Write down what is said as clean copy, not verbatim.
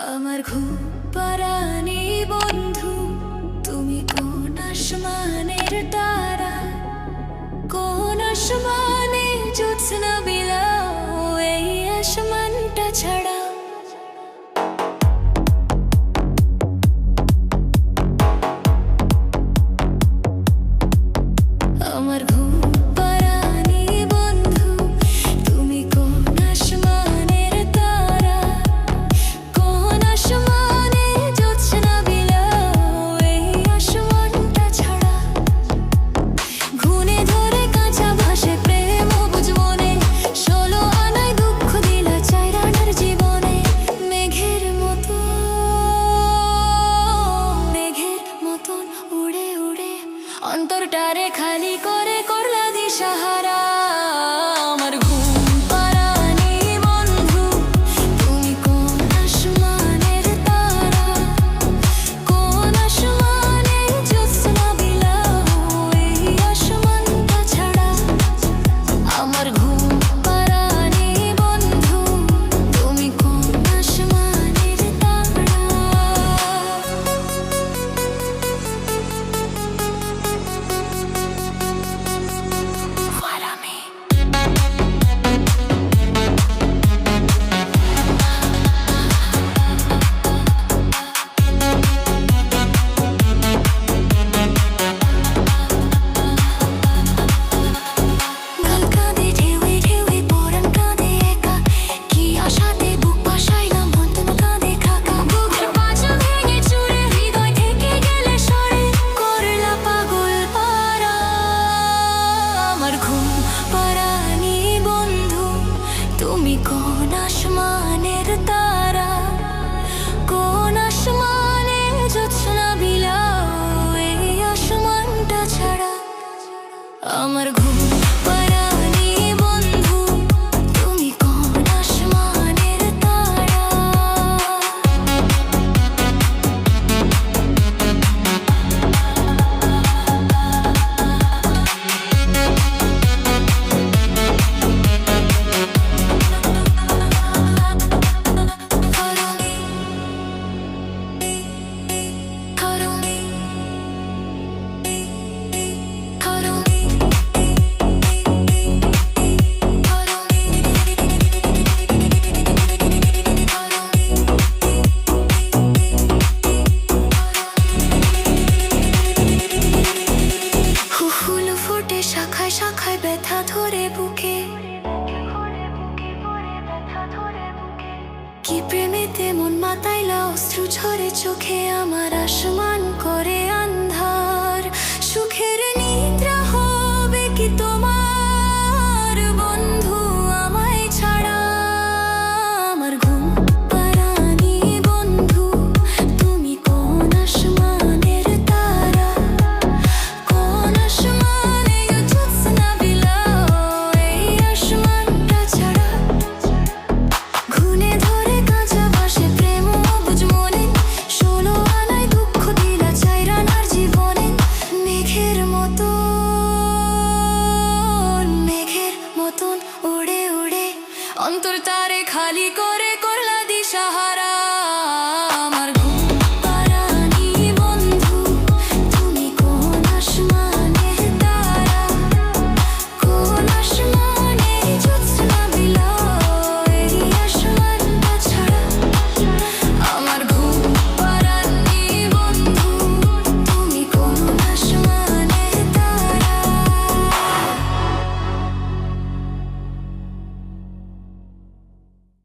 আমার ঘুম পাড়ানি বন্ধু, তুমি কোন আসমানের তারা, কোন আসমানে জ্যোৎস্না বিলাও এই আসমানটা ছাড়া। আমার ঘুম পাড়ানি বন্ধু, তুমি কোন আসমানের তারা, কোন আসমানে জ্যোৎস্না বিলাও এই আসমানটা ছাড়া। ঘুনে ধরে কাঁচা ভাসে প্রেম অবুঝ মনে, 16 আনায় দুঃখ দিলা চাইরানার জীবনে। মেঘের মতন উড়ে উড়ে অন্তরটারে খালি করে করলা দিশাহারা। আমার ঘুম পাড়ানি বন্ধু, তুমি কোন আসমানের তারা, কোন আসমানে জ্যোৎস্না বিলাও এই আসমানটা ছাড়া। আমার ঘুম পাড়ানি বন্ধু, তুমি কোন আসমানের তারা। তুমি কোন আসমানের তারা, কোন আসমানে জ্যোৎস্না বিলাও এই আসমানটা ছাড়া। আমার ঘুম পাড়ানি বন্ধু, তুমি কোন আসমানের তারা। শাখায় শাখায় ব্যথা ধরে বুকে, কি প্রেমেতে মন মাতাইলা অশ্রু ঝরে চোখে। আমার আসমান